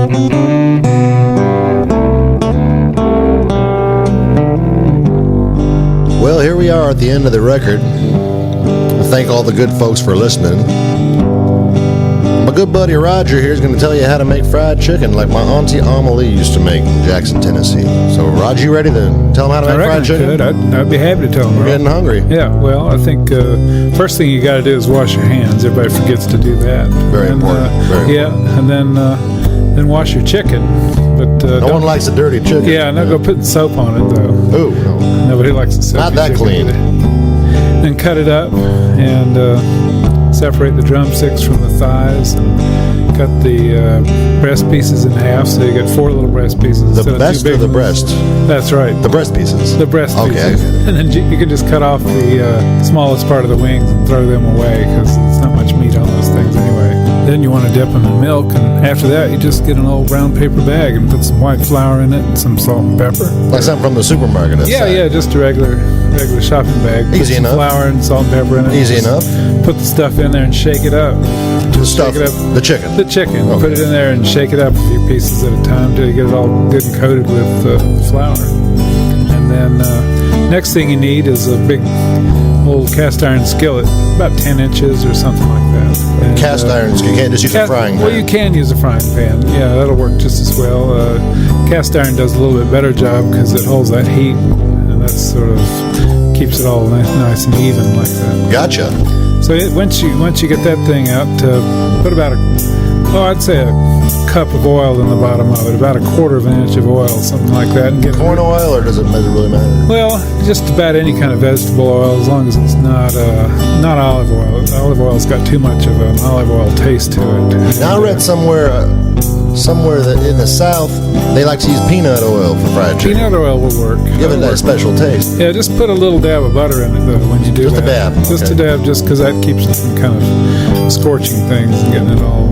Well, here we are at the end of the record. I thank all the good folks for listening. My good buddy Roger here is going to tell you how to make fried chicken like my auntie Alma used to make in Jackson, Tennessee. So, Roger, you ready to tell them how to make fried chicken? I'd be happy to tell them. We're getting hungry. Yeah, well, I think first thing you got to do is wash your hands. Everybody forgets to do that. Very important. Yeah, and then wash your chicken. But no one likes a dirty chicken. Yeah, no, go put soap on it though. Ooh, no. Nobody likes the soap. Not that clean. Then cut it up and separate the drumsticks from the thighs and cut the breast pieces in half, so you get 4 little breast pieces. The best or the breast? That's right. The breast pieces? The breast pieces. Okay. And then you can just cut off the smallest part of the wings and throw them away because there's not much meat on those things anyway. Then you want to dip them in milk, and after that you just get an old brown paper bag and put some white flour in it and some salt and pepper. Like something from the supermarket? Yeah, just a regular shopping bag. Easy enough. Put some flour and salt and pepper in it. Easy enough. Put the stuff in there and shake it up. Just shake it up. The chicken. The chicken. Okay. Put it in there and shake it up a few pieces at a time till you get it all good and coated with flour. And then next thing you need is a big old cast iron skillet, about 10 inches or something like that. And, cast irons, you can't just use a frying pan. Well, you can use a frying pan. Yeah, that'll work just as well. Cast iron does a little bit better job because it holds that heat, and that sort of keeps it all nice and even like that. Gotcha. So once you get that thing out, put about I'd say a cup of oil in the bottom of it, about a 1/4 of an inch of oil, something like that. And get corn oil, or does it really matter? Well, just about any kind of vegetable oil, as long as it's not olive oil. Olive oil's got too much of an olive oil taste to it. Now I read somewhere that in the South they like to use peanut oil for fried chicken. Peanut oil will work. Give it that special taste. Yeah, just put a little dab of butter in it though when you do just that. Just a dab. Just a dab, just because that keeps it from kind of scorching things and getting it all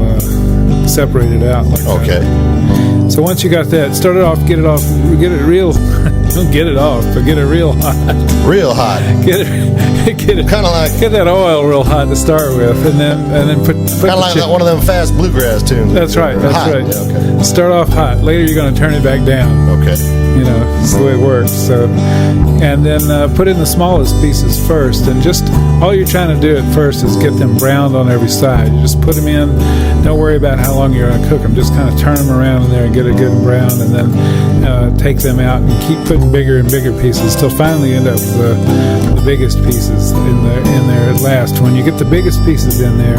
separated out. Like okay. That. So once you got that, get it real. Don't get it off, but get it real hot. Real hot. Get it kind of like get that oil real hot to start with, and then put kind of like one of them fast bluegrass tunes. That's right. That's hot. right. Yeah, okay. Start off hot. Later, you're going to turn it back down. Okay. That's the way it works. So, and then put in the smallest pieces first, and just all you're trying to do at first is get them browned on every side. You just put them in. Don't worry about how long you're going to cook them. Just kind of turn them around in there and get it good and brown, and then take them out and keep putting bigger and bigger pieces till finally you end up with the biggest pieces in there at last. When you get the biggest pieces in there,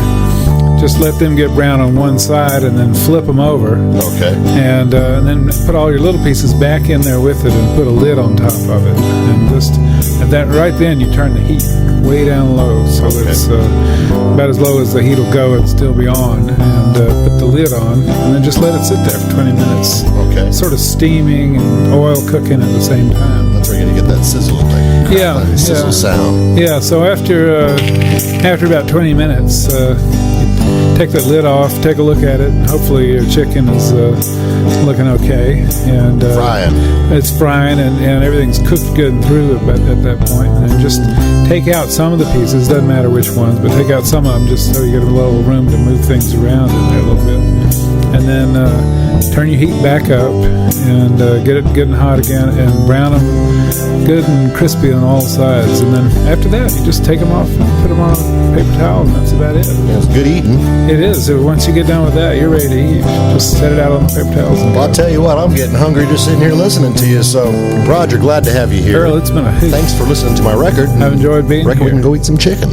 just let them get brown on one side and then flip them over. Okay. And then put all your little pieces back in there with it and put a lid on top of it. And just at that right then you turn the heat way down low, so it's about as low as the heat will go and still be on. And put the lid on and then just let it sit there for 20 minutes. Okay. Sort of steaming and oil cooking at the same time. That's where you're gonna get that sizzle, sizzle sound. Yeah. So after about 20 minutes. Take that lid off, take a look at it. Hopefully your chicken is looking okay. And frying. It's frying and everything's cooked good and through at that point. And just take out some of the pieces, doesn't matter which ones, but take out some of them just so you get a little room to move things around in there a little bit. And then turn your heat back up and get it good and hot again and brown them good and crispy on all sides. And then after that, you just take them off and put them on a paper towel, and that's about it. Yeah, it's good eating. It is. Once you get done with that, you're ready to eat. Just set it out on the paper towels. Well, I'll tell you what, I'm getting hungry just sitting here listening to you. So, Roger, glad to have you here. Earl, it's been a hoot. Thanks for listening to my record. I've enjoyed being here. We can go eat some chicken.